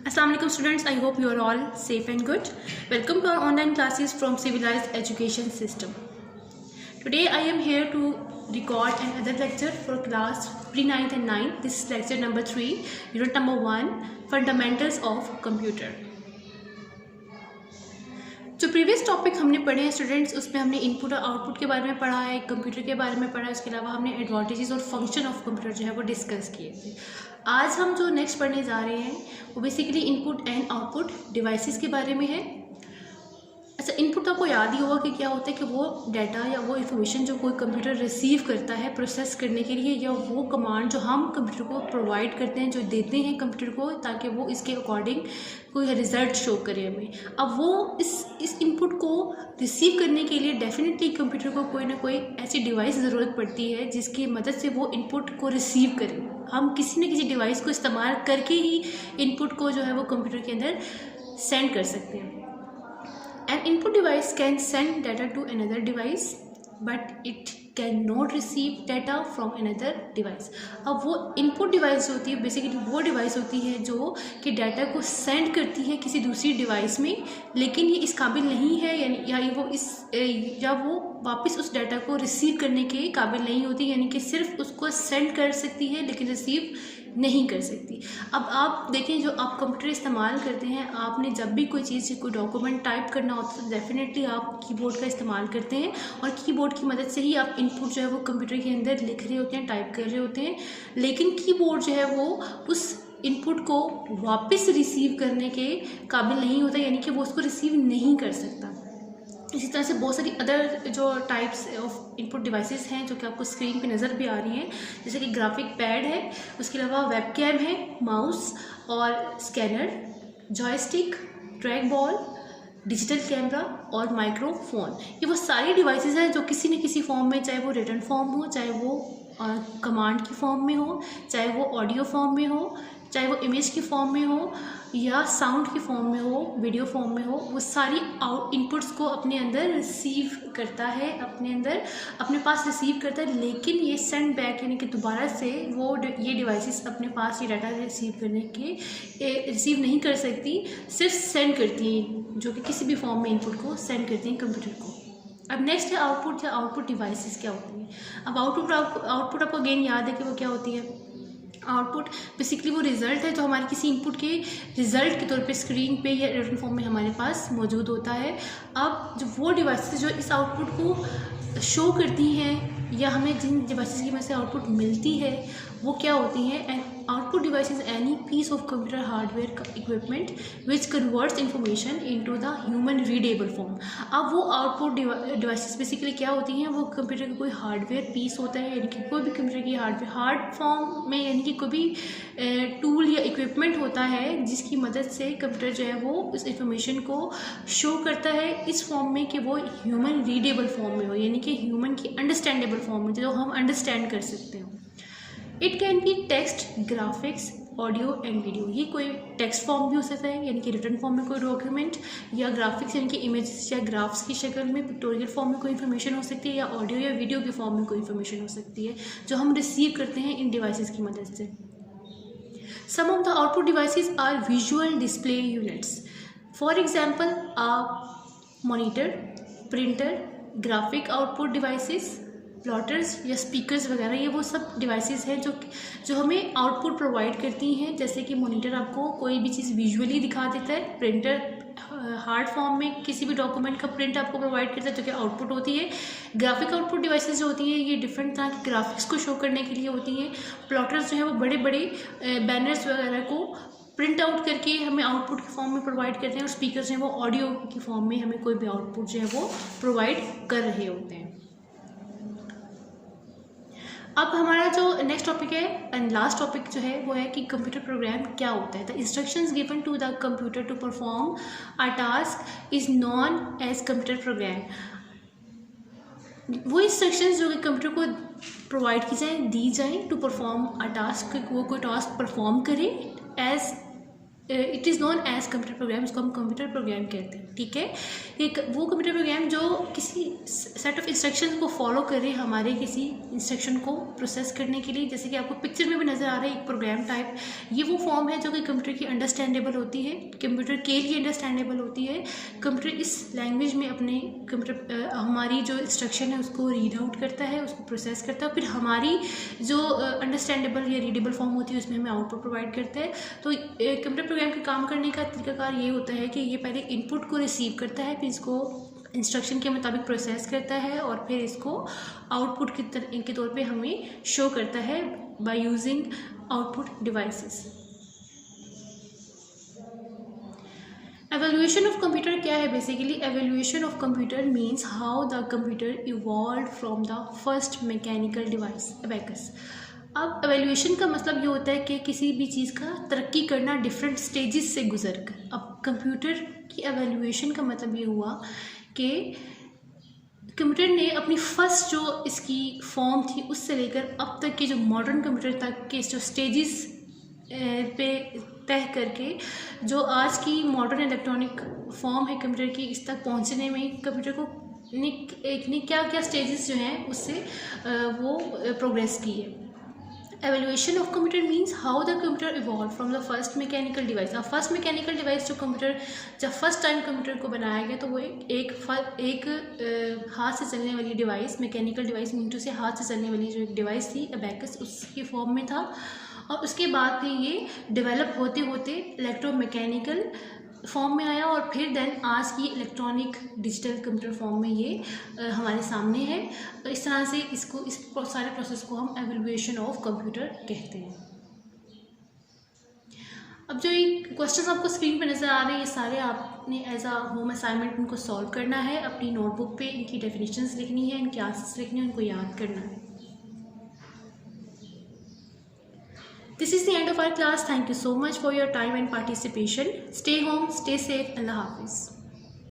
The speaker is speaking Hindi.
Assalamu alaikum students, I hope you are all safe and good. Welcome to our online classes from Civilized Education System. Today I am here to record another lecture for class pre-9th and 9th. This is lecture number 3, unit number 1, Fundamentals of Computer. जो प्रीवियस टॉपिक हमने पढ़े हैं स्टूडेंट्स, उसमें हमने इनपुट और आउटपुट के बारे में पढ़ा है, कंप्यूटर के बारे में पढ़ा है, उसके अलावा हमने एडवांटेजेस और फंक्शन ऑफ कंप्यूटर जो है वो डिस्कस किए थे। आज हम जो नेक्स्ट पढ़ने जा रहे हैं वो basically input and output devices के बारे में है। अच्छा, इनपुट आपको याद ही होगा कि क्या होता है कि वो डाटा या वो इन्फॉर्मेशन जो कोई कंप्यूटर रिसीव करता है प्रोसेस करने के लिए, या वो कमांड जो हम कंप्यूटर को प्रोवाइड करते हैं, जो देते हैं कंप्यूटर को ताकि वो इसके अकॉर्डिंग कोई रिज़ल्ट शो करे हमें। अब वो इस इनपुट को रिसीव करने के लिए डेफिनेटली कंप्यूटर को कोई ना कोई ऐसी डिवाइस ज़रूरत पड़ती है जिसकी मदद से वो इनपुट को रिसीव करे। हम किसी न किसी डिवाइस को इस्तेमाल करके ही इनपुट को जो है वो कंप्यूटर के अंदर सेंड कर सकते हैं। An input device can send data to another device, but it cannot receive data from another device. अब वो इनपुट डिवाइस होती है बेसिकली वो डिवाइस होती है जो कि डाटा को सेंड करती है किसी दूसरी डिवाइस में, लेकिन ये इस काबिल नहीं है या वो वापस उस डाटा को रिसीव करने के काबिल नहीं होती, यानी कि सिर्फ उसको सेंड कर सकती है लेकिन रिसीव नहीं कर सकती। अब आप देखें, जो आप कंप्यूटर इस्तेमाल करते हैं, आपने जब भी कोई चीज़ कोई डॉक्यूमेंट टाइप करना होता है तो डेफिनेटली आप कीबोर्ड का इस्तेमाल करते हैं, और कीबोर्ड की मदद से ही आप इनपुट जो है वो कंप्यूटर के अंदर लिख रहे होते हैं, टाइप कर रहे होते हैं। लेकिन कीबोर्ड जो है वो उस इनपुट को वापस रिसीव करने के काबिल नहीं होता, यानी कि वो उसको रिसीव नहीं कर सकता। इसी तरह से बहुत सारी अदर जो टाइप्स ऑफ इनपुट डिवाइसेस हैं जो कि आपको स्क्रीन पे नज़र भी आ रही हैं, जैसे कि ग्राफिक पैड है, उसके अलावा वेबकैम है, माउस और scanner, joystick, track ball, digital camera और माइक्रोफोन। ये वो सारी डिवाइसेस हैं जो किसी न किसी फॉर्म में, चाहे वो रिटन फॉर्म हो, चाहे वो कमांड की फॉर्म में हो, चाहे वो ऑडियो फॉर्म में हो, चाहे वो इमेज की फॉर्म में हो, या साउंड की फॉर्म में हो, वीडियो फॉर्म में हो, वो सारी इनपुट्स को अपने अंदर रिसीव करता है, अपने पास रिसीव करता है। लेकिन ये सेंड बैक यानी कि दोबारा से ये डिवाइसेस अपने पास ये डाटा रिसीव नहीं कर सकती, सिर्फ सेंड करती हैं, जो कि किसी भी फॉर्म में इनपुट को सेंड करती हैं कंप्यूटर को। अब नेक्स्ट है आउटपुट, या आउटपुट डिवाइसेस क्या होती हैं। अब आउटपुट आपको अगेन याद है कि वो क्या होती है। आउटपुट बेसिकली वो रिज़ल्ट है जो हमारे किसी इनपुट के रिज़ल्ट के तौर पे स्क्रीन पे या रिटन फॉर्म में हमारे पास मौजूद होता है। अब जो वो डिवाइसेस जो इस आउटपुट को शो करती हैं, या हमें जिन डिवाइसेस की वजह से आउटपुट मिलती है, वो क्या होती हैं। And output device is any piece of computer hardware equipment which converts information into the human readable form. अब वो आउटपुट डिवाइसेस बेसिकली क्या होती हैं, वो कंप्यूटर का कोई हार्डवेयर पीस होता है, यानी कि कोई भी कंप्यूटर की हार्ड फॉर्म में, यानी कि कोई भी टूल या इक्विपमेंट होता है जिसकी मदद से कंप्यूटर जो है वो उस इंफॉर्मेशन को शो करता है इस फॉर्म में कि वो ह्यूमन रीडेबल फॉर्म में हो, यानी कि ह्यूमन की अंडरस्टैंडेबल फॉर्म में, जो हम अंडरस्टैंड कर सकते हो। It can be text, graphics, audio and video. ये कोई टेक्स्ट फॉर्म भी हो सकता है, यानी कि रिटन फॉर्म में कोई डॉक्यूमेंट, या ग्राफिक्स यानी कि इमेजेस या ग्राफ्स की शक्ल में, पिक्टोरियल फॉर्म में कोई इन्फॉर्मेशन हो सकती है, या ऑडियो या वीडियो के फॉर्म में कोई इन्फॉर्मेशन हो सकती है जो हम रिसीव करते हैं इन डिवाइसेस की मदद से। Some of the output devices are visual display units. For example monitor, printer, graphic output devices, plotters या स्पीकर्स वगैरह, ये वो सब डिवाइसेस हैं जो हमें आउटपुट प्रोवाइड करती हैं। जैसे कि मॉनिटर आपको कोई भी चीज़ विजुअली दिखा देता है, प्रिंटर हार्ड फॉर्म में किसी भी डॉक्यूमेंट का प्रिंट आपको प्रोवाइड करता है जो कि आउटपुट होती है। ग्राफिक आउटपुट डिवाइसेस जो होती हैं ये डिफरेंट तरह के ग्राफिक्स को शो करने के लिए होती हैं। प्लॉटर्स जो है वो बड़े बड़े बैनर्स वगैरह को प्रिंट आउट करके हमें आउटपुट के फॉर्म में प्रोवाइड करते हैं, और स्पीकर्स हैं वो ऑडियो की फॉर्म में हमें कोई भी आउटपुट जो है वो प्रोवाइड कर रहे होते हैं। अब हमारा जो नेक्स्ट टॉपिक है एंड लास्ट टॉपिक जो है वो है कि कंप्यूटर प्रोग्राम क्या होता है। The instructions given to the computer to perform a task is known as computer program. वो इंस्ट्रक्शंस जो कि कंप्यूटर को प्रोवाइड दी जाएँ टू परफॉर्म अ टास्क, वो कोई टास्क परफॉर्म करे as it is known as computer program, इसको हम कंप्यूटर प्रोग्राम कहते हैं, ठीक है। एक वो कंप्यूटर प्रोग्राम जो किसी सेट ऑफ इंस्ट्रक्शन को फॉलो करे हमारे किसी इंस्ट्रक्शन को प्रोसेस करने के लिए, जैसे कि आपको पिक्चर में भी नज़र आ रहा है एक प्रोग्राम टाइप। ये वो फॉर्म है जो कि कंप्यूटर की अंडरस्टैंडेबल होती है, कंप्यूटर के लिए अंडरस्टैंडेबल होती है। कंप्यूटर इस लैंग्वेज में अपने कंप्यूटर हमारी जो इंस्ट्रक्शन है उसको रीड आउट करता है, उसको प्रोसेस करता है, फिर हमारी जो अंडरस्टैंडेबल या रीडेबल फॉर्म होती है उसमें हमें आउटपुट प्रोवाइड करता है। तो कंप्यूटर प्रोग्राम के काम करने का तरीकाकार ये होता है कि ये पहले इनपुट को रिसीव करता है, फिर इसको इंस्ट्रक्शन के मुताबिक प्रोसेस करता है और फिर इसको आउटपुट के तौर पे हमें शो करता है by using output devices. Evolution of computer क्या है? Basically evolution of computer means how the computer evolve from the first mechanical device abacus. अब एवोल्यूशन का मतलब ये होता है कि किसी भी चीज़ का तरक्की करना डिफरेंट स्टेजेस से गुजर कर। अब कंप्यूटर की एवोल्यूशन का मतलब ये हुआ कि कंप्यूटर ने अपनी फर्स्ट जो इसकी फॉर्म थी उससे लेकर अब तक के जो मॉडर्न कंप्यूटर तक के जो स्टेजेस पे तय करके जो आज की मॉडर्न इलेक्ट्रॉनिक फॉर्म है कंप्यूटर की, इस तक पहुंचने में कंप्यूटर को ने क्या क्या स्टेजेस जो हैं उससे वो प्रोग्रेस की है। Evolution of computer means how the computer evolve from the first mechanical device. अब फर्स्ट मैकेनिकल डिवाइस जो कंप्यूटर जब फर्स्ट टाइम कंप्यूटर को बनाया गया तो वो एक हाथ से चलने वाली device, mechanical device mean to say हाथ से चलने वाली जो एक डिवाइस थी अबेकस, उसकी फॉर्म में था। और उसके बाद फिर ये डेवलप होते होते इलेक्ट्रोमैकेनिकल फॉर्म में आया और फिर देन आज की इलेक्ट्रॉनिक डिजिटल कंप्यूटर फॉर्म में ये हमारे सामने है। तो इस तरह से इस सारे प्रोसेस को हम एवोल्यूशन ऑफ कंप्यूटर कहते हैं। अब जो ये क्वेश्चंस आपको स्क्रीन पे नज़र आ रहे हैं ये सारे आपने एज अ होम असाइनमेंट इनको सॉल्व करना है, अपनी नोटबुक पे इनकी डेफिनेशंस लिखनी है, इनकी आंसर्स लिखने हैं, उनको याद करना है। This is the end of our class. Thank you so much for your time and participation. Stay home, stay safe. Allah Hafiz.